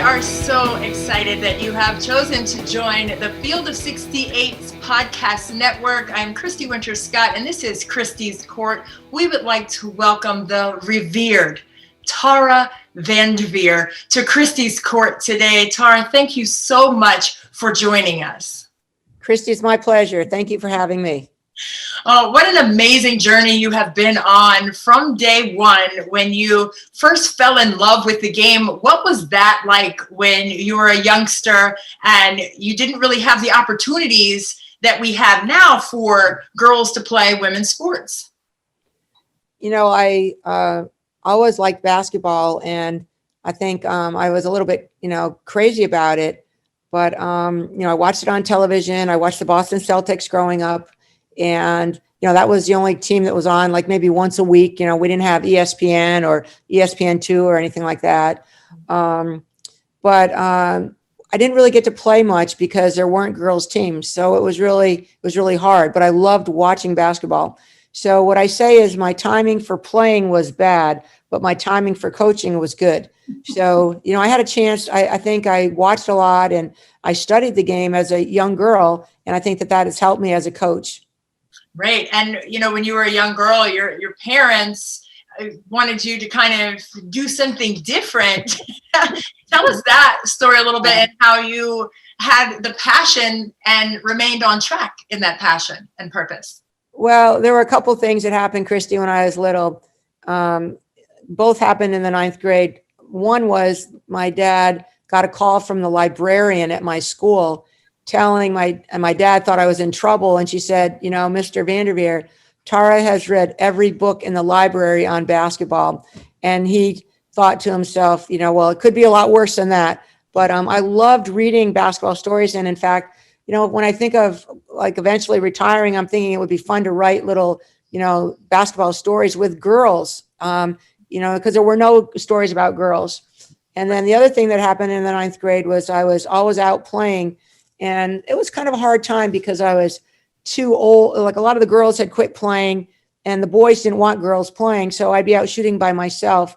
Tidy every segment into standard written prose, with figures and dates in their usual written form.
are so excited that you have chosen to join the Field of 68's podcast network. I'm Christy Winter-Scott, and this is Christy's Court. We would like to welcome the revered Tara VanDerveer to Christy's Court today. Tara, thank you so much for joining us. Christy, it's my pleasure. Thank you for having me. Oh, what an amazing journey you have been on from day one when you first fell in love with the game. What was that like when you were a youngster and you didn't really have the opportunities that we have now for girls to play women's sports? You know, I always liked basketball, and I think I was a little bit, crazy about it. But, I watched it on television. I watched the Boston Celtics growing up. And, that was the only team that was on like maybe once a week. We didn't have ESPN or ESPN2 or anything like that. But I didn't really get to play much because there weren't girls teams. So it was really hard, but I loved watching basketball. So what I say is my timing for playing was bad, but my timing for coaching was good. So, I had a chance. I think I watched a lot and I studied the game as a young girl. And I think that has helped me as a coach. Right. And, when you were a young girl, your parents wanted you to kind of do something different. Tell us that story a little bit and how you had the passion and remained on track in that passion and purpose. Well, there were a couple of things that happened, Christy, when I was little. Both happened in the 9th grade. One was my dad got a call from the librarian at my school telling my dad thought I was in trouble. And she said, Mr. VanDerveer, Tara has read every book in the library on basketball. And he thought to himself, well, it could be a lot worse than that. But I loved reading basketball stories. And in fact, when I think of like eventually retiring, I'm thinking it would be fun to write little, basketball stories with girls, because there were no stories about girls. And then the other thing that happened in the 9th grade was I was always out playing. And it was kind of a hard time because I was too old. Like a lot of the girls had quit playing and the boys didn't want girls playing. So I'd be out shooting by myself.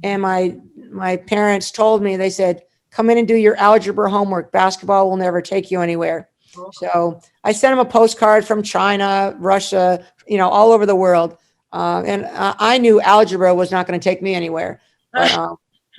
And my parents told me, they said, come in and do your algebra homework. Basketball will never take you anywhere. So I sent them a postcard from China, Russia, all over the world. And I knew algebra was not going to take me anywhere. But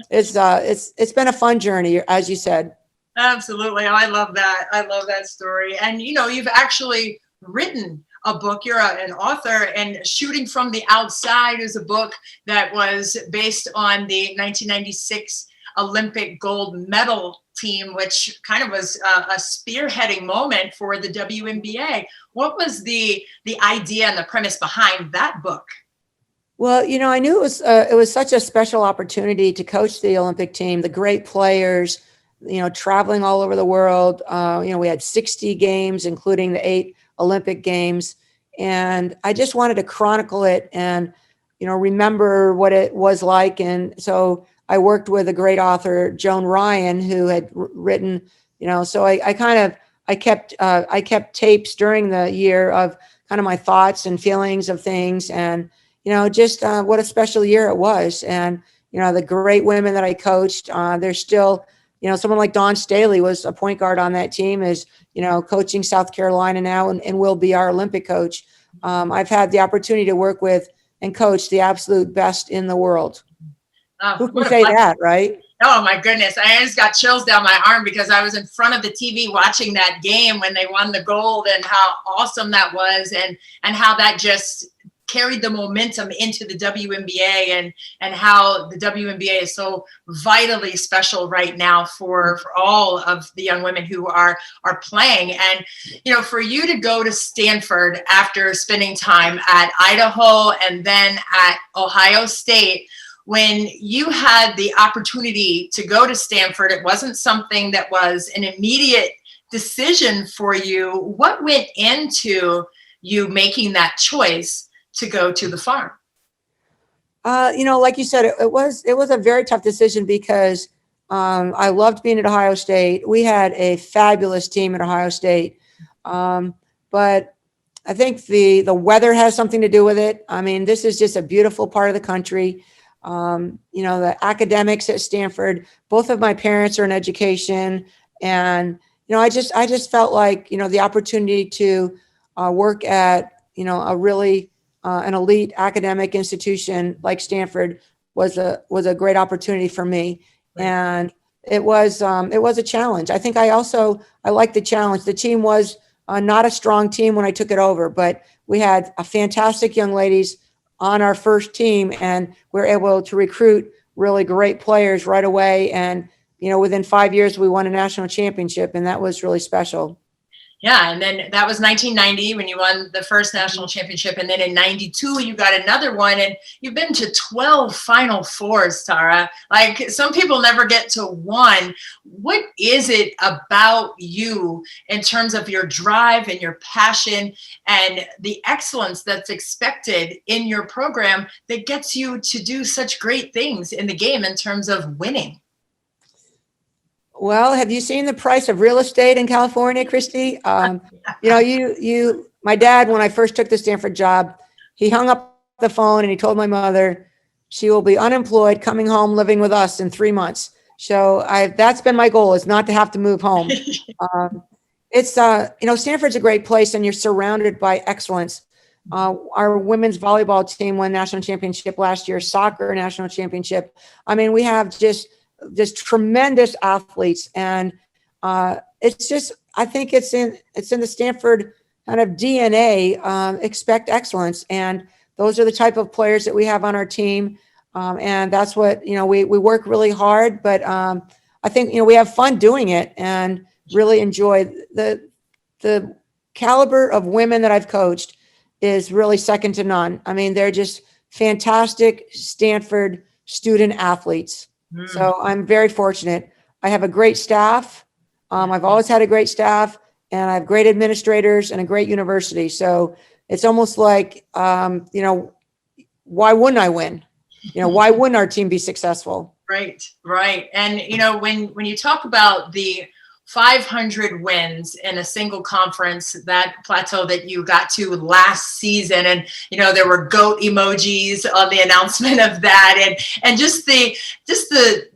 it's been a fun journey, as you said. Absolutely. I love that. I love that story. And, you've actually written a book. You're an author, and Shooting from the Outside is a book that was based on the 1996 Olympic gold medal team, which kind of was a spearheading moment for the WNBA. What was the idea and the premise behind that book? Well, I knew it was such a special opportunity to coach the Olympic team, the great players, traveling all over the world. We had 60 games, including the 8 Olympic games. And I just wanted to chronicle it and, remember what it was like. And so I worked with a great author, Joan Ryan, who had written, so I kept tapes during the year of kind of my thoughts and feelings of things. And, just what a special year it was. And, the great women that I coached, they're still, someone like Dawn Staley was a point guard on that team, is, coaching South Carolina now and will be our Olympic coach. I've had the opportunity to work with and coach the absolute best in the world. Who can say that, right? Oh my goodness. I just got chills down my arm because I was in front of the TV watching that game when they won the gold, and how awesome that was, and how that just carried the momentum into the WNBA, and how the WNBA is so vitally special right now for all of the young women who are playing. And, for you to go to Stanford after spending time at Idaho and then at Ohio State, when you had the opportunity to go to Stanford, it wasn't something that was an immediate decision for you. What went into you making that choice to go to the farm? Like you said, it was a very tough decision because I loved being at Ohio State. We had a fabulous team at Ohio State. But I think the weather has something to do with it. I mean, this is just a beautiful part of the country. The academics at Stanford. Both of my parents are in education, and I just felt like the opportunity to work at a really an elite academic institution like Stanford was a great opportunity for me, Right. and it was a challenge. I think I liked the challenge. The team was not a strong team when I took it over, but we had a fantastic young ladies on our first team, and we were able to recruit really great players right away. And within 5 years, we won a national championship, and that was really special. Yeah, and then that was 1990 when you won the first national championship, and then in 92 you got another one, and you've been to 12 Final Fours, Tara. Like, some people never get to one. What is it about you in terms of your drive and your passion and the excellence that's expected in your program that gets you to do such great things in the game in terms of winning? Well, have you seen the price of real estate in California, Christy? My dad, when I first took the Stanford job, he hung up the phone and he told my mother she will be unemployed, coming home, living with us in 3 months. So that's been my goal, is not to have to move home. Stanford's a great place, and you're surrounded by excellence. Our women's volleyball team won national championship last year, soccer national championship. I mean, we have just tremendous athletes, and I think it's in the Stanford kind of DNA. Expect excellence, and those are the type of players that we have on our team, and that's what we work really hard, but I think we have fun doing it and really enjoy the caliber of women that I've coached is really second to none. I mean, they're just fantastic Stanford student athletes. So I'm very fortunate. I have a great staff. I've always had a great staff, and I have great administrators and a great university. So it's almost like, why wouldn't I win? Why wouldn't our team be successful? Right. And, when you talk about the 500 wins in a single conference, that plateau that you got to last season, and there were goat emojis on the announcement of that, and just the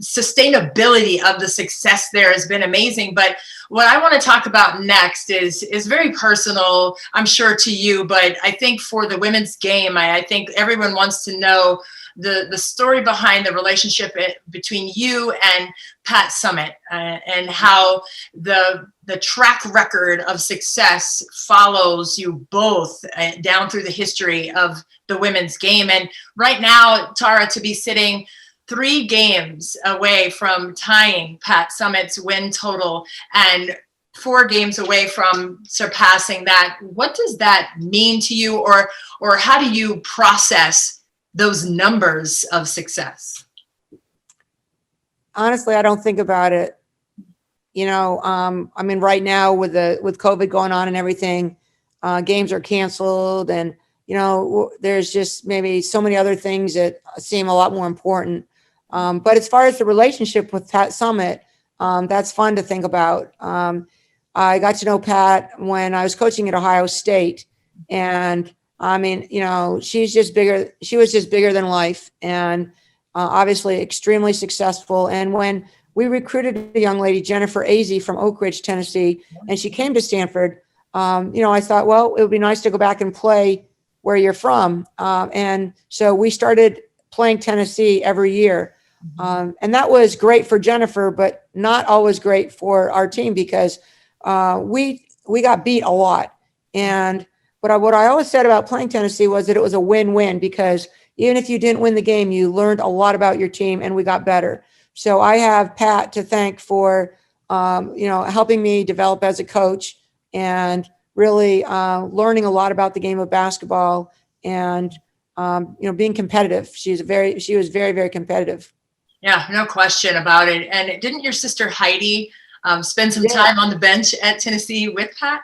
sustainability of the success there has been amazing. But what I want to talk about next is very personal, I'm sure, to you, but I think for the women's game, I think everyone wants to know the story behind the relationship between you and Pat Summitt, and how the track record of success follows you both down through the history of the women's game. And right now, Tara, to be sitting 3 games away from tying Pat Summitt's win total and 4 games away from surpassing that, what does that mean to you, or how do you process those numbers of success? Honestly, I don't think about it. I mean, right now with COVID going on and everything, games are canceled, and there's just maybe so many other things that seem a lot more important. But as far as the relationship with Pat Summitt, that's fun to think about. I got to know Pat when I was coaching at Ohio State, and I mean, she was just bigger than life, and obviously extremely successful. And when we recruited a young lady, Jennifer Azzi from Oak Ridge, Tennessee, and she came to Stanford, I thought, well, it would be nice to go back and play where you're from. And so we started playing Tennessee every year. And that was great for Jennifer, but not always great for our team, because we got beat a lot. And what I always said about playing Tennessee was that it was a win-win, because even if you didn't win the game, you learned a lot about your team, and we got better. So I have Pat to thank for, helping me develop as a coach, and really learning a lot about the game of basketball, and being competitive. She was very, very competitive. Yeah, no question about it. And didn't your sister Heidi spend some time on the bench at Tennessee with Pat?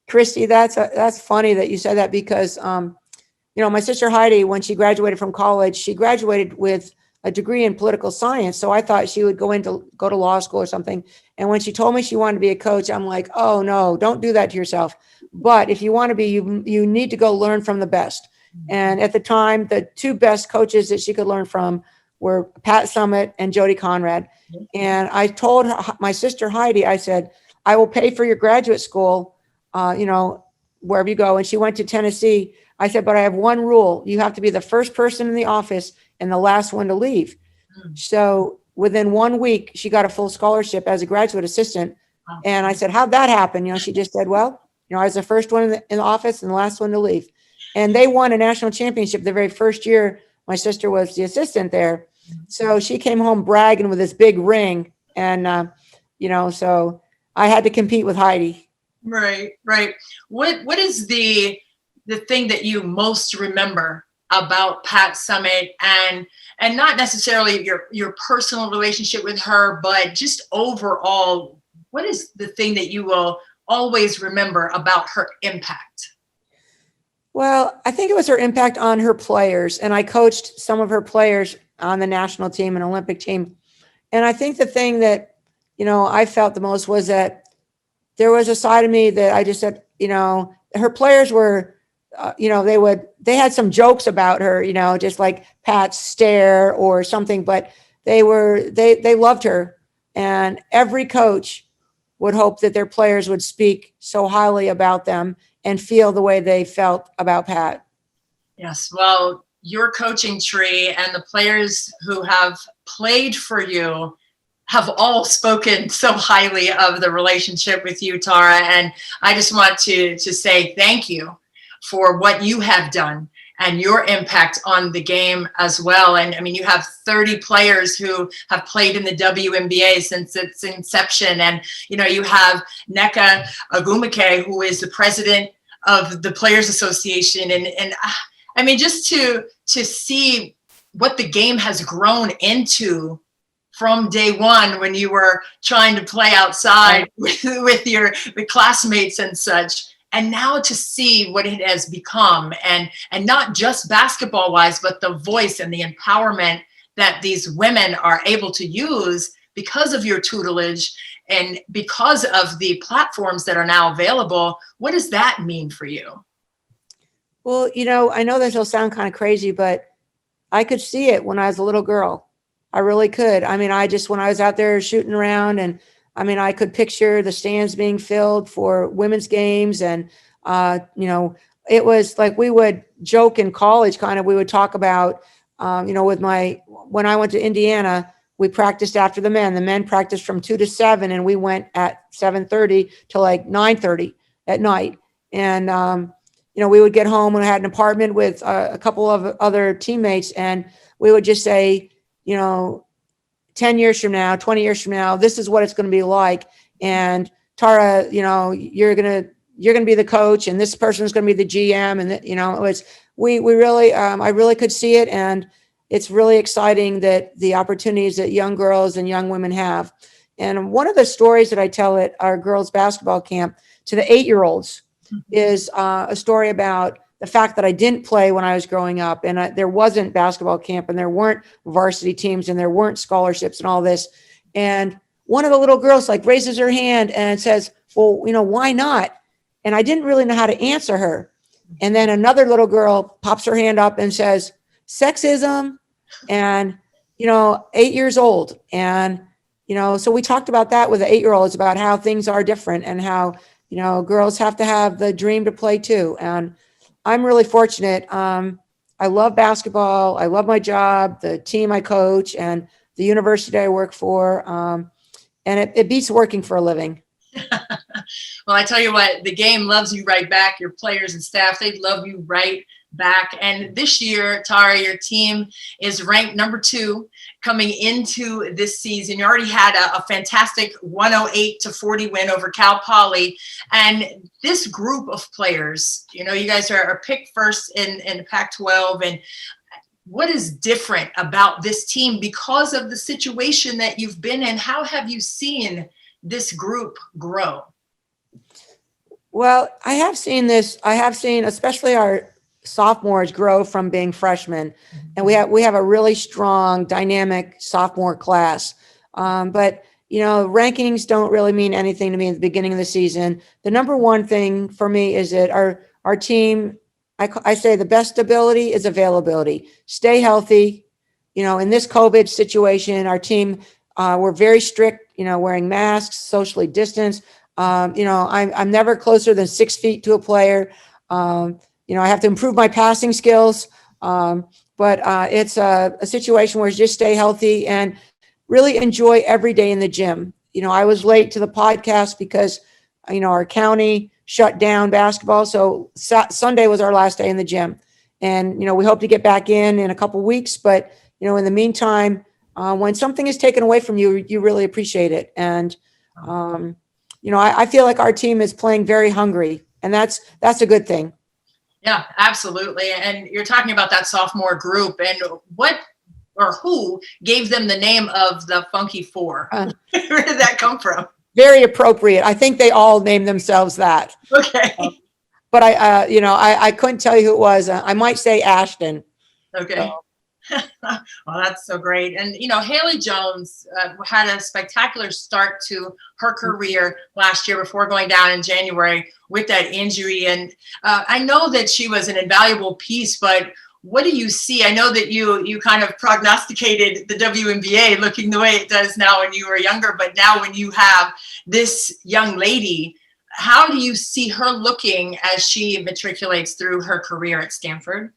Christy, that's funny that you said that, because my sister Heidi, when she graduated from college, she graduated with a degree in political science. So I thought she would go to law school or something. And when she told me she wanted to be a coach, I'm like, oh no, don't do that to yourself. But if you want to be, you need to go learn from the best. And at the time, the 2 best coaches that she could learn from were Pat Summitt and Jody Conrad. And I told my sister Heidi, I said, I will pay for your graduate school, wherever you go. And she went to Tennessee. I said, but I have one rule. You have to be the first person in the office and the last one to leave. So within 1 week, she got a full scholarship as a graduate assistant. And I said, how'd that happen? She just said, well, I was the first one in the office and the last one to leave. And they won a national championship the very first year my sister was the assistant there. So she came home bragging with this big ring. And, so I had to compete with Heidi. Right. What is the thing that you most remember about Pat Summitt, and not necessarily your personal relationship with her, but just overall, what is the thing that you will always remember about her impact? Well, I think it was her impact on her players, and I coached some of her players on the national team and Olympic team. And I think the thing that, I felt the most was that there was a side of me that I just said, her players were, they had some jokes about her, just like Pat's stare or something, but they loved her. And every coach would hope that their players would speak so highly about them and feel the way they felt about Pat. Yes. Well, your coaching tree and the players who have played for you have all spoken so highly of the relationship with you, Tara. And I just want to say thank you for what you have done and your impact on the game as well. And I mean, you have 30 players who have played in the WNBA since its inception. And, you have Nneka Ogwumike, who is the president of the Players Association. And I mean, just to see what the game has grown into from day one, when you were trying to play outside with your classmates and such, and now to see what it has become, and not just basketball wise, but the voice and the empowerment that these women are able to use because of your tutelage and because of the platforms that are now available. What does that mean for you? Well, I know this will sound kind of crazy, but I could see it when I was a little girl. I really could. I mean, when I was out there shooting around, and I mean, I could picture the stands being filled for women's games. And, it was like, we would joke in college, we would talk about, when I went to Indiana, we practiced after the men practiced from 2 to 7, and we went at 7:30 to like 9:30 at night. And, we would get home and I had an apartment with a couple of other teammates, and we would just say, 10 years from now, 20 years from now, this is what it's going to be like. And Tara, you're going to be the coach, and this person is going to be the GM. And it was, we really, I really could see it. And it's really exciting that the opportunities that young girls and young women have. And one of the stories that I tell at our girls basketball camp to the 8-year-olds is a story about the fact that I didn't play when I was growing up, and there wasn't basketball camp, and there weren't varsity teams, and there weren't scholarships and all this. And one of the little girls raises her hand and says, well, why not? And I didn't really know how to answer her. And then another little girl pops her hand up and says, sexism, and, 8 years old. And, so we talked about that with the 8-year-olds, about how things are different, and how, girls have to have the dream to play too. And I'm really fortunate. I love basketball. I love my job, the team I coach, and the university I work for. And it beats working for a living. Well, I tell you what, the game loves you right back. Your players and staff, they love you right back. And this year, Tara, your team is ranked number 2 coming into this season. You already had a fantastic 108-40 win over Cal Poly. And this group of players, you guys are picked first in the Pac-12. And what is different about this team because of the situation that you've been in? How have you seen this group grow? Well, I have seen especially our sophomores grow from being freshmen, and we have a really strong, dynamic sophomore class. But rankings don't really mean anything to me at the beginning of the season. The number one thing for me is that our team, I say the best ability is availability. Stay healthy, in this COVID situation, our team, we're very strict, wearing masks, socially distanced. I'm never closer than 6 feet to a player. I have to improve my passing skills. But it's a situation where just stay healthy and really enjoy every day in the gym. I was late to the podcast because, our county shut down basketball. So Sunday was our last day in the gym. And, we hope to get back in a couple weeks. But, in the meantime, when something is taken away from you, you really appreciate it. And, I feel like our team is playing very hungry, and that's a good thing. Yeah, absolutely. And you're talking about that sophomore group, and what or who gave them the name of the Funky Four? Where did that come from? Very appropriate. I think they all named themselves that. Okay. But I couldn't tell you who it was. I might say Ashton. Okay. Well, that's so great. And, Haley Jones had a spectacular start to her career last year before going down in January with that injury. And I know that she was an invaluable piece, but what do you see? I know that you kind of prognosticated the WNBA looking the way it does now when you were younger, but now when you have this young lady, how do you see her looking as she matriculates through her career at Stanford?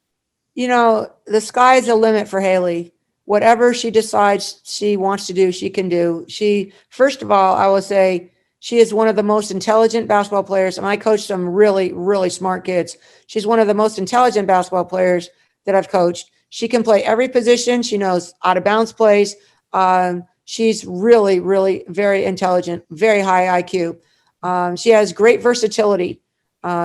The sky's the limit for Haley. Whatever she decides she wants to do, she can do. First of all, I will say she is one of the most intelligent basketball players, and I coach some really, really smart kids. She's one of the most intelligent basketball players that I've coached. She can play every position. She knows out of bounds plays. She's really, really very intelligent, very high IQ. She has great versatility.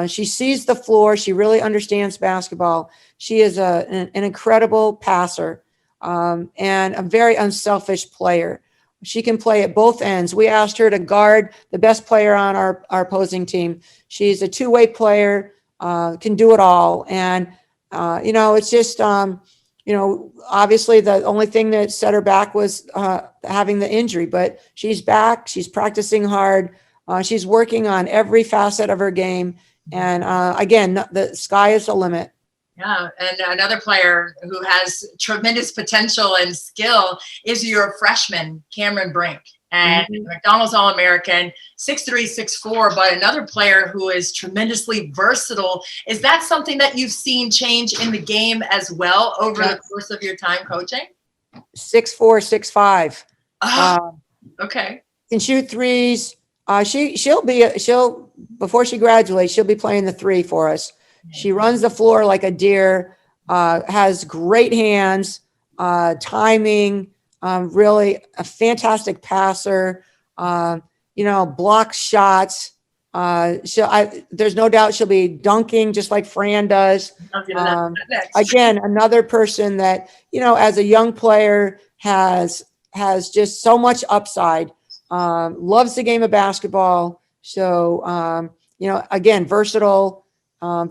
She sees the floor. She really understands basketball. She is an incredible passer and a very unselfish player. She can play at both ends. We asked her to guard the best player on our opposing team. She's a two-way player, can do it all. And, it's just, obviously the only thing that set her back was having the injury, but she's back. She's practicing hard. She's working on every facet of her game. And again, the sky is the limit. Yeah. And another player who has tremendous potential and skill is your freshman, Cameron Brink. And McDonald's All-American, 6'3", 6'4", but another player who is tremendously versatile. Is that something that you've seen change in the game as well over the course of your time coaching? 6'4", 6'5". Okay. Can shoot threes. She'll before she graduates, she'll be playing the three for us. She runs the floor like a deer, has great hands, timing, really a fantastic passer, blocks shots. There's no doubt she'll be dunking just like Fran does. Again, another person that, as a young player has just so much upside, loves the game of basketball. So, again, versatile,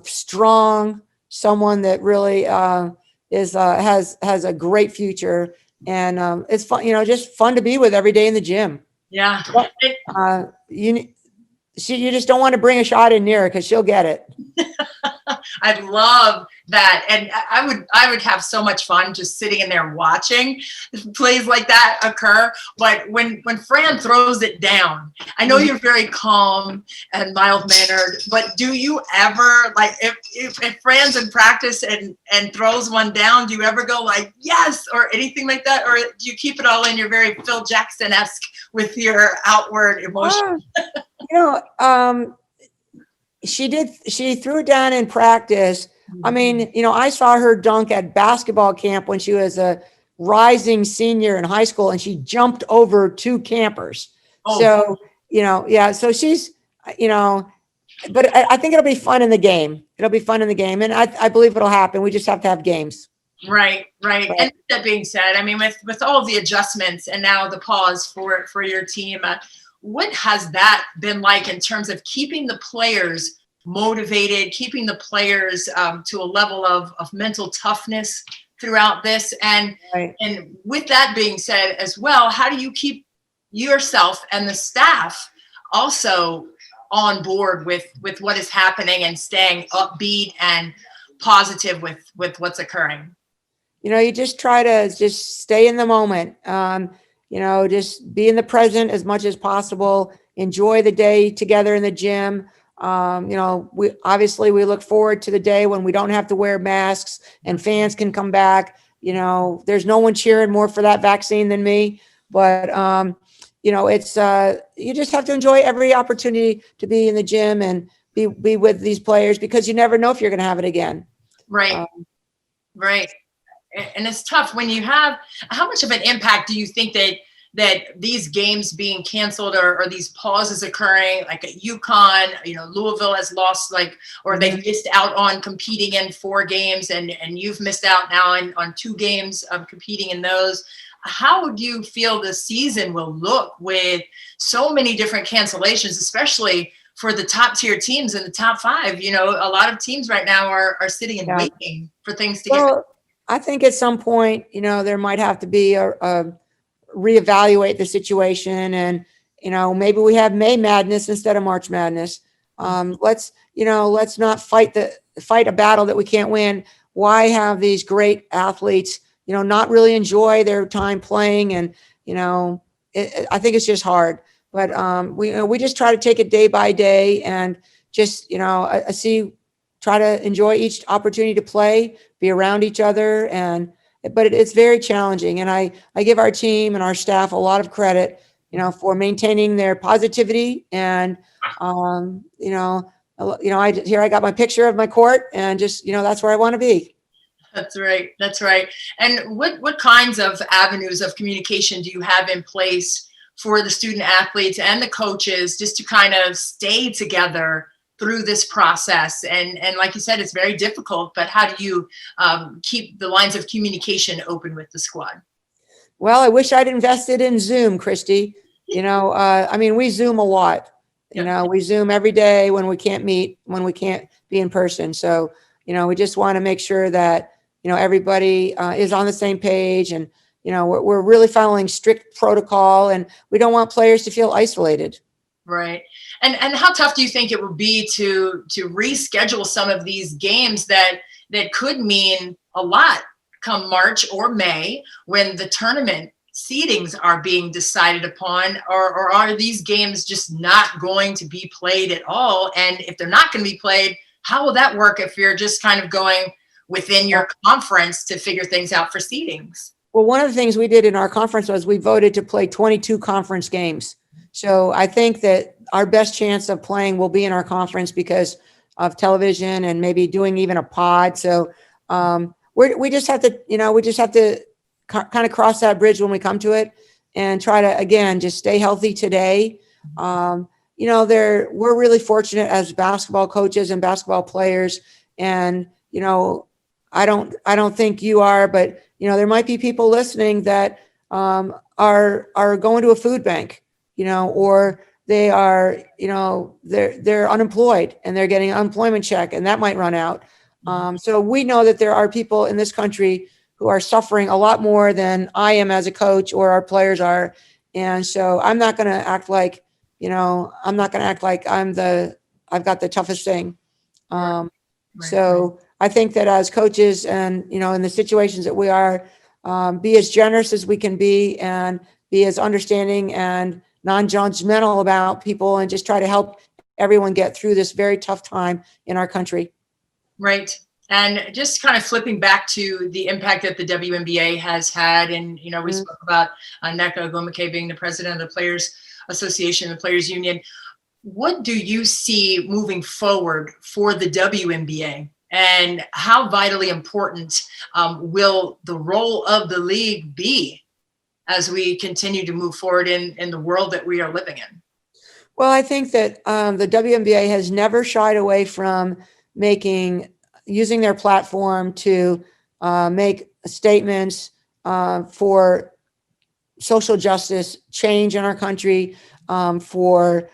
strong, someone that really has a great future. And it's fun, just fun to be with every day in the gym. Yeah. You just don't want to bring a shot in near her because she'll get it. I love that. And I would have so much fun just sitting in there watching plays like that occur. But when Fran throws it down, I know you're very calm and mild-mannered, but do you ever, like, if Fran's in practice and throws one down, do you ever go like, yes, or anything like that? Or do you keep it all in? You're very Phil Jackson-esque with your outward emotion. She threw it down in practice. I mean, I saw her dunk at basketball camp when she was a rising senior in high school, and she jumped over two campers. Oh. So, so she's, but I think it'll be fun in the game. It'll be fun in the game. And I believe it'll happen. We just have to have games. Right. And that being said, I mean, with all of the adjustments and now the pause for your team, what has that been like in terms of keeping the players motivated, keeping the players to a level of mental toughness throughout this? And with that being said as well, how do you keep yourself and the staff also on board with what is happening and staying upbeat and positive with what's occurring? you just try to just stay in the moment. Just be in the present as much as possible. Enjoy the day together in the gym. We look forward to the day when we don't have to wear masks and fans can come back. There's no one cheering more for that vaccine than me, but it's you just have to enjoy every opportunity to be in the gym and be with these players, because you never know if you're going to have it again. Right. Right. And it's tough when you have, how much of an impact do you think that these games being canceled or these pauses occurring, like at UConn, Louisville has lost or they missed out on competing in 4 games and you've missed out now on 2 games of competing in those. How do you feel the season will look with so many different cancellations, especially for the top tier teams in the top 5? A lot of teams right now are sitting and waiting for things to get. I think at some point, there might have to be a reevaluate the situation, and maybe we have May Madness instead of March Madness. Let's not fight a battle that we can't win. Why have these great athletes, not really enjoy their time playing? And I think it's just hard. But we just try to take it day by day and just try to enjoy each opportunity to play, be around each other, but it's very challenging. And I give our team and our staff a lot of credit, for maintaining their positivity. And I got my picture of my court, and just that's where I want to be. That's right. That's right. And what kinds of avenues of communication do you have in place for the student athletes and the coaches, just to kind of stay together through this process? And like you said, it's very difficult, but how do you keep the lines of communication open with the squad? Well, I wish I'd invested in Zoom, Christy. We Zoom a lot. We Zoom every day when we can't meet, when we can't be in person. So, we just want to make sure that, everybody is on the same page, and, we're really following strict protocol, and we don't want players to feel isolated. Right. And how tough do you think it would be to reschedule some of these games that could mean a lot come March or May, when the tournament seedings are being decided upon, or are these games just not going to be played at all? And if they're not going to be played, how will that work if you're just kind of going within your conference to figure things out for seedings? Well, one of the things we did in our conference was we voted to play 22 conference games. So I think that our best chance of playing will be in our conference because of television and maybe doing even a pod. So we just have to, kind of cross that bridge when we come to it, and try to, again, just stay healthy today. We're really fortunate as basketball coaches and basketball players. And, I don't think you are, but, there might be people listening that are going to a food bank, or they are, they're unemployed and they're getting an unemployment check, and that might run out. So we know that there are people in this country who are suffering a lot more than I am as a coach or our players are. And so I'm not going to act like, I've got the toughest thing. So I think that as coaches and, in the situations that we are, be as generous as we can be, and be as understanding and non-judgmental about people, and just try to help everyone get through this very tough time in our country. Right. And just kind of flipping back to the impact that the WNBA has had. And, we spoke about Nneka Ogwumike being the president of the Players Association, the Players Union. What do you see moving forward for the WNBA? And how vitally important will the role of the league be as we continue to move forward in the world that we are living in? Well, I think that the WNBA has never shied away from using their platform to make statements for social justice, change in our country, for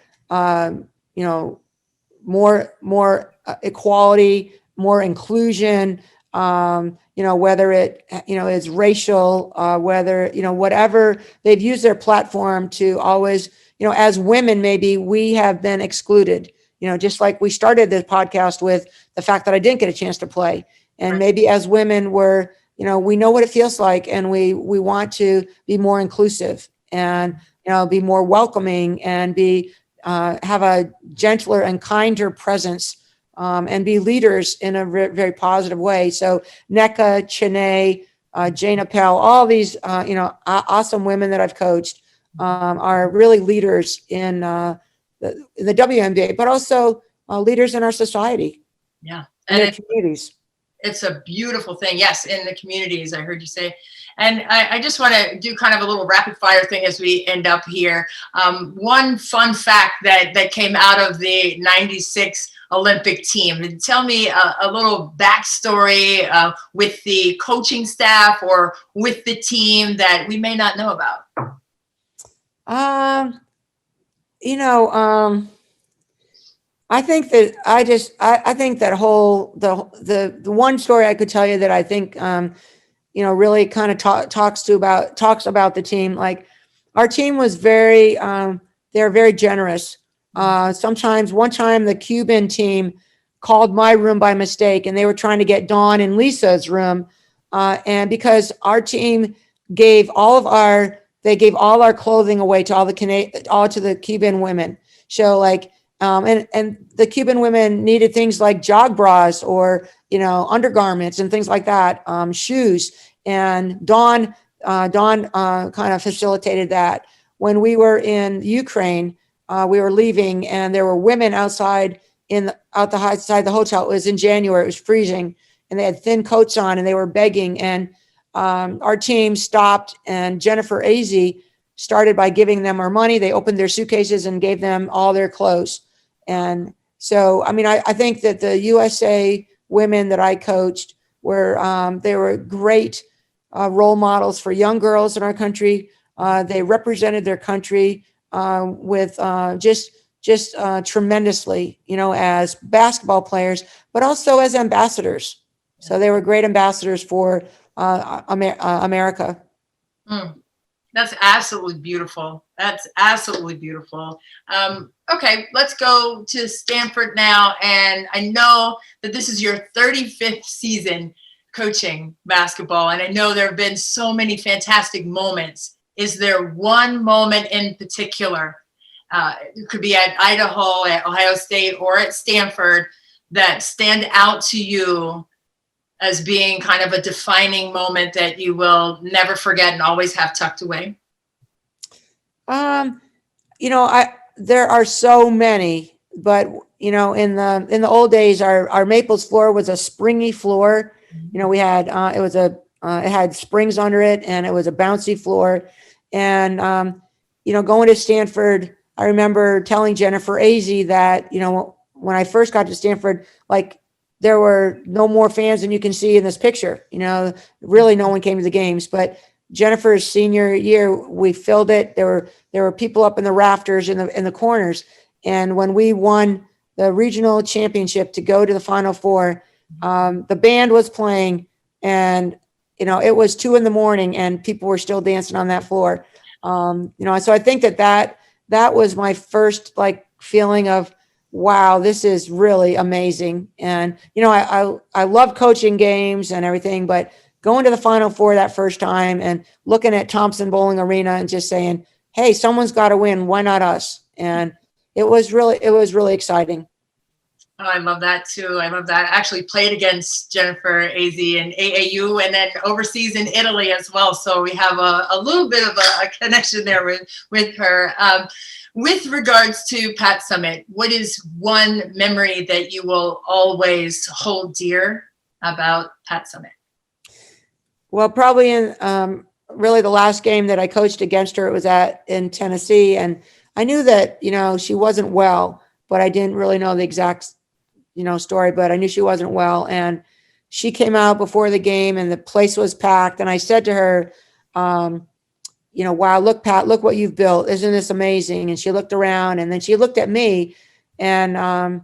more equality, more inclusion, whether it is racial, whether whatever. They've used their platform to always, as women, maybe we have been excluded. Just like we started this podcast with the fact that I didn't get a chance to play. And maybe as women, we're we know what it feels like, and we want to be more inclusive and, be more welcoming and have a gentler and kinder presence, and be leaders in a very positive way. So NECA, Chene, Jane Appel, all these, awesome women that I've coached, are really leaders in the WNBA, but also leaders in our society. Yeah. And in communities. It's a beautiful thing. Yes, in the communities, I heard you say. And I just want to do kind of a little rapid fire thing as we end up here. One fun fact that came out of the 96 Olympic team. Tell me a little backstory with the coaching staff or with the team that we may not know about. I think that I think that the one story I could tell you that I think, really kind of talks about the team. Like, our team was they're very generous. Sometimes one time the Cuban team called my room by mistake, and they were trying to get Dawn and Lisa's room. And because our team gave all our clothing away to all to the Cuban women. So like, and the Cuban women needed things like jog bras or, undergarments and things like that, shoes. And Dawn kind of facilitated that. When we were in Ukraine, we were leaving, and there were women outside outside the hotel. It was in January. It was freezing, and they had thin coats on, and they were begging. And our team stopped, and Jennifer Azzi started by giving them our money. They opened their suitcases and gave them all their clothes. And so, I think that the USA women that I coached they were great role models for young girls in our country. They represented their country with just tremendously, as basketball players, but also as ambassadors. So they were great ambassadors for America. That's absolutely beautiful. That's absolutely beautiful. Okay, let's go to Stanford now. And I know that this is your 35th season coaching basketball. And I know there have been so many fantastic moments. Is there one moment in particular, it could be at Idaho, at Ohio State, or at Stanford, that stand out to you as being kind of a defining moment that you will never forget and always have tucked away? There are so many, but in the old days, our Maples floor was a springy floor. We had it had springs under it, and it was a bouncy floor. And going to Stanford, I remember telling Jennifer Azzi that when I first got to Stanford, like, there were no more fans than you can see in this picture. Really no one came to the games. But Jennifer's senior year, we filled it. There were people up in the rafters in the corners. And when we won the regional championship to go to the Final Four, the band was playing, and it was 2 a.m, and people were still dancing on that floor. So I think that was my first feeling of, wow, this is really amazing. And, I love coaching games and everything, but going to the Final Four that first time and looking at Thompson Bowling Arena and just saying, hey, someone's got to win. Why not us? And it was really exciting. Oh, I love that too. I love that. I actually played against Jennifer Azzi in AAU and then overseas in Italy as well. So we have a little bit of a connection there with her. With regards to Pat Summitt, what is one memory that you will always hold dear about Pat Summitt? Well, probably in really the last game that I coached against her, it was in Tennessee. And I knew that, she wasn't well, but I didn't really know the exact, story, but I knew she wasn't well. And she came out before the game, and the place was packed. And I said to her, wow, look, Pat, look what you've built. Isn't this amazing? And she looked around, and then she looked at me, and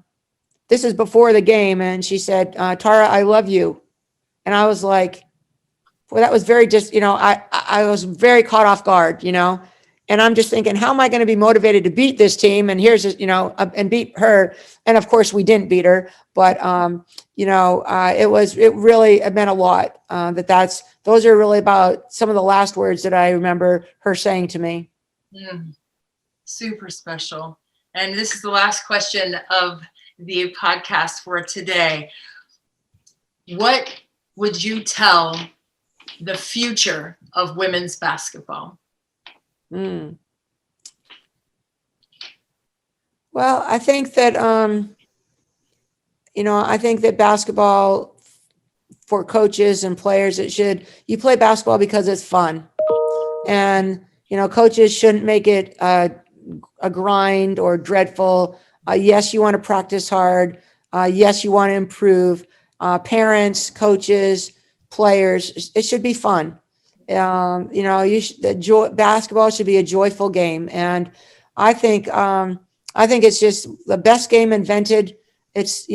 this is before the game. And she said, Tara, I love you. And I was like, well, that was very I was very caught off guard, And I'm just thinking, how am I going to be motivated to beat this team? And here's, and beat her. And of course we didn't beat her, but, it meant a lot, those are really about some of the last words that I remember her saying to me. Super special. And this is the last question of the podcast for today. What would you tell the future of women's basketball? Well, I think that, I think that basketball for coaches and players, you play basketball because it's fun. And, coaches shouldn't make it a grind or dreadful. Yes, you want to practice hard. Yes, you want to improve. Parents, coaches, players, it should be fun. Basketball should be a joyful game. And I think it's just the best game invented. It's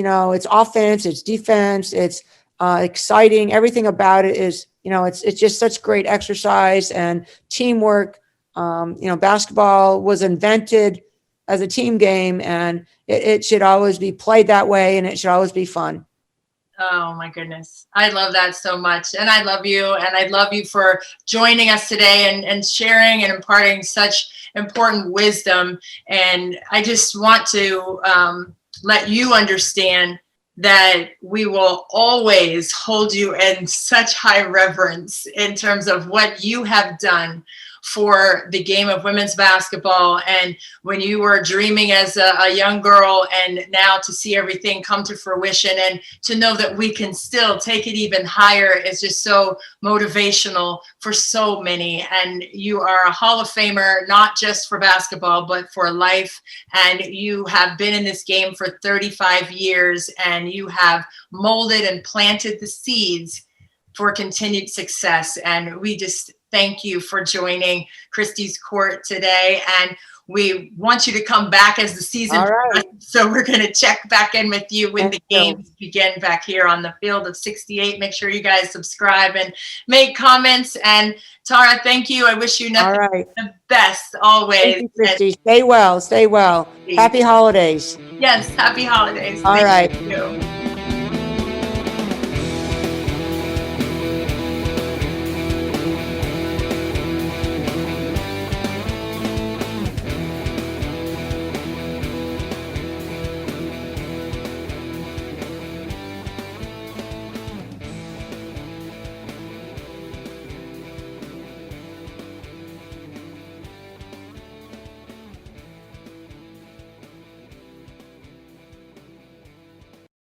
offense, it's defense, it's exciting. Everything about it is, it's just such great exercise and teamwork. Basketball was invented as a team game, and it should always be played that way, and it should always be fun. Oh my goodness. I love that so much. And I love you. And I love you for joining us today and sharing and imparting such important wisdom. And I just want to let you understand that we will always hold you in such high reverence in terms of what you have done for the game of women's basketball. And when you were dreaming as a young girl, and now to see everything come to fruition and to know that we can still take it even higher is just so motivational for so many. And you are a Hall of Famer, not just for basketball, but for life. And you have been in this game for 35 years, and you have molded and planted the seeds for continued success. And we just thank you for joining Christy's Court today. And we want you to come back as the season progresses. So we're going to check back in with you when the games begin back here on the field of 68. Make sure you guys subscribe and make comments. And Tara, thank you. I wish you nothing but the best always. Thank you, Christy. Stay well. Stay well. Happy holidays. Yes, happy holidays. All right. Thank you.